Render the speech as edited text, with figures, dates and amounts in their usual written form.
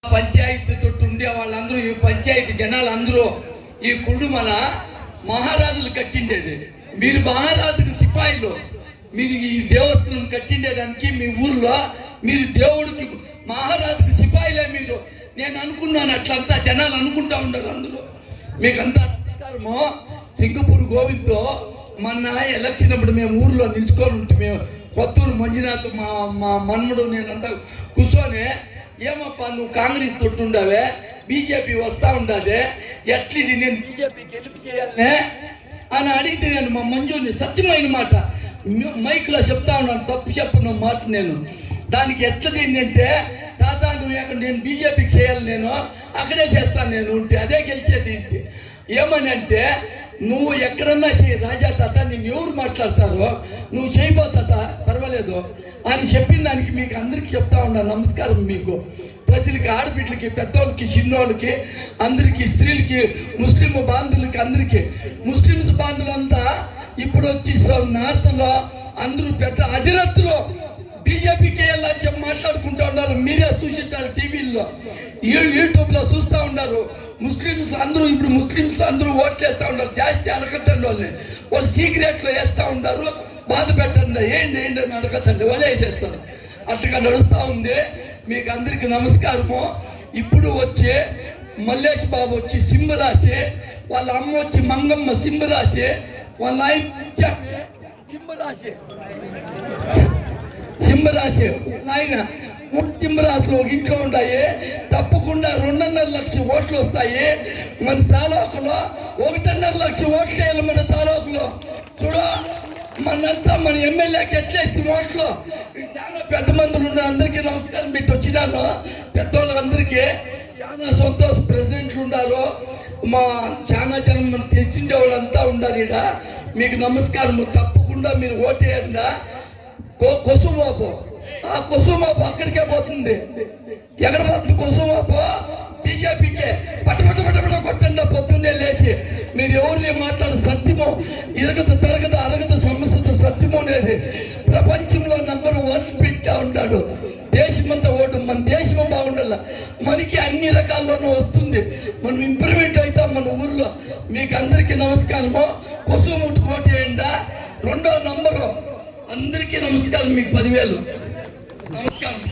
పంచాయతీ తోటి ఉండే వాళ్ళందరూ ఈ పంచాయతీ జనాలందరూ ఈ కుళ్ళు మన మహారాజులు కట్టిండేది. మీరు మహారాజుకి సిపాయిలు, మీరు ఈ దేవస్థానం కట్టిండేదానికి మీ ఊర్లో మీరు దేవుడికి మహారాజుకి సిపాయిలే మీరు. నేను అనుకున్నాను అట్లంతా జనాలు అనుకుంటా ఉండరు. అందులో మీకంతా నమస్కారము. సింగపూర్ గోవింద్తో మొన్న ఎలక్షన్ అప్పుడు మేము ఊర్లో నిలుచుకొని ఉంటే మేము కొత్తూరు మంజునాథ్ మా మన్ముడు నేనంతా కూర్చొని ఏమప్పా నువ్వు కాంగ్రెస్ తోటి ఉండవే, బీజేపీ వస్తా ఉండదే, ఎట్లిది నేను బీజేపీ గెలుపు చేయాలనే అని అడిగితే నేను మా మంజుని సత్యమైన మాట మైక్లో చెప్తా ఉన్నాను, తప్పు చెప్పను మాట. నేను దానికి ఎట్లది అంటే తాత నువ్వు ఎక్కడ నేను బీజేపీకి చేయాలి, నేను అక్కడే చేస్తాను నేను ఉంటే అదే గెలిచేది ఇంటి. ఏమని అంటే నువ్వు ఎక్కడన్నా చేయి రాజా తాత, నేను ఎవరు మాట్లాడతారో నువ్వు చేయబో తాత పర్వాలేదు అని చెప్పిన దానికి మీకు అందరికీ చెప్తా ఉన్నాను. నమస్కారం మీకు ప్రజలకి, ఆడబిడ్డలకి, పెద్దోళ్ళకి, చిన్నోళ్ళకి, అందరికీ, స్త్రీలకి, ముస్లిం బాంధవులకి, అందరికీ. ముస్లిమ్స్ బాంధవులంతా ఇప్పుడు వచ్చి నార్త్లో అందరూ పెద్ద హజరత్లో బీజేపీకి వెళ్ళాలని చెప్పి మాట్లాడుకుంటూ ఉన్నారు. మీరే చూసింటారు టీవీల్లో, యూట్యూబ్లో చూస్తూ ఉన్నారు. ముస్లిమ్స్ అందరూ ఇప్పుడు ముస్లిమ్స్ అందరూ ఓట్లు వేస్తూ ఉన్నారు. జాస్తి అడగద్దండి వాళ్ళని, వాళ్ళు సీక్రెట్లో వేస్తూ ఉంటారు. బాధ పెట్టండి, ఏంటి అని అడగద్దండి, వాళ్ళే వేసేస్తారు. అట్లా నడుస్తూ ఉంది. మీకు అందరికి నమస్కారము. ఇప్పుడు వచ్చి మల్లేష్ బాబు వచ్చి సింహరాశి, వాళ్ళ అమ్మ వచ్చి మంగమ్మ సింహరాశి, వాళ్ళ ఆయన సింహరాశి ఆయన సింహరాశిలో ఒక ఇంట్లో ఉంటాయి. తప్పకుండా 2.5 లక్షల ఓట్లు వస్తాయి మన తాలూకులో. 1.5 లక్షల ఓట్లు వేయాలి మన తాలూకులో. చూడ మనంతా మన ఎమ్మెల్యేకి ఎట్లేస్తే ఓట్లు. చాలా పెద్ద మందులు ఉన్నారు. అందరికీ నమస్కారం పెట్టి వచ్చినాను. పెద్దోళ్ళందరికీ చాలా సంతోషం. ప్రెసిడెంట్లు ఉన్నారు, మా చాలా జనం మనం తెచ్చిండే వాళ్ళంతా ఉన్నారు ఇక్కడ. మీకు నమస్కారం. తప్పకుండా మీరు ఓటేయండి. కొసుమాపు, ఆ కొసుమాపు అక్కడికే పోతుంది. ఎక్కడ పోతుంది కొసుమాపు? బీజేపీకే. పట్టపట్ట కొట్టండి పొద్దున్నే లేచి. మీరు ఎవరిని మాట్లాడు సత్యము ఎరగదు, తరగదు, అరగదు సమస్యతో సత్యము అనేది ప్రపంచంలో నంబర్ 1 పెట్టా ఉంటాడు. దేశమంతా ఓటు. మన దేశం బాగుండాల, మనకి అన్ని రకాల్లోనూ వస్తుంది. మనం ఇంప్రూవ్మెంట్ అవుతాం మన ఊర్లో. మీకు అందరికీ నమస్కారము. కొసుముట్టు కోటేయండి. 2వ నంబరు. అందరికీ నమస్కారం. మీకు 10,000 నమస్కారం.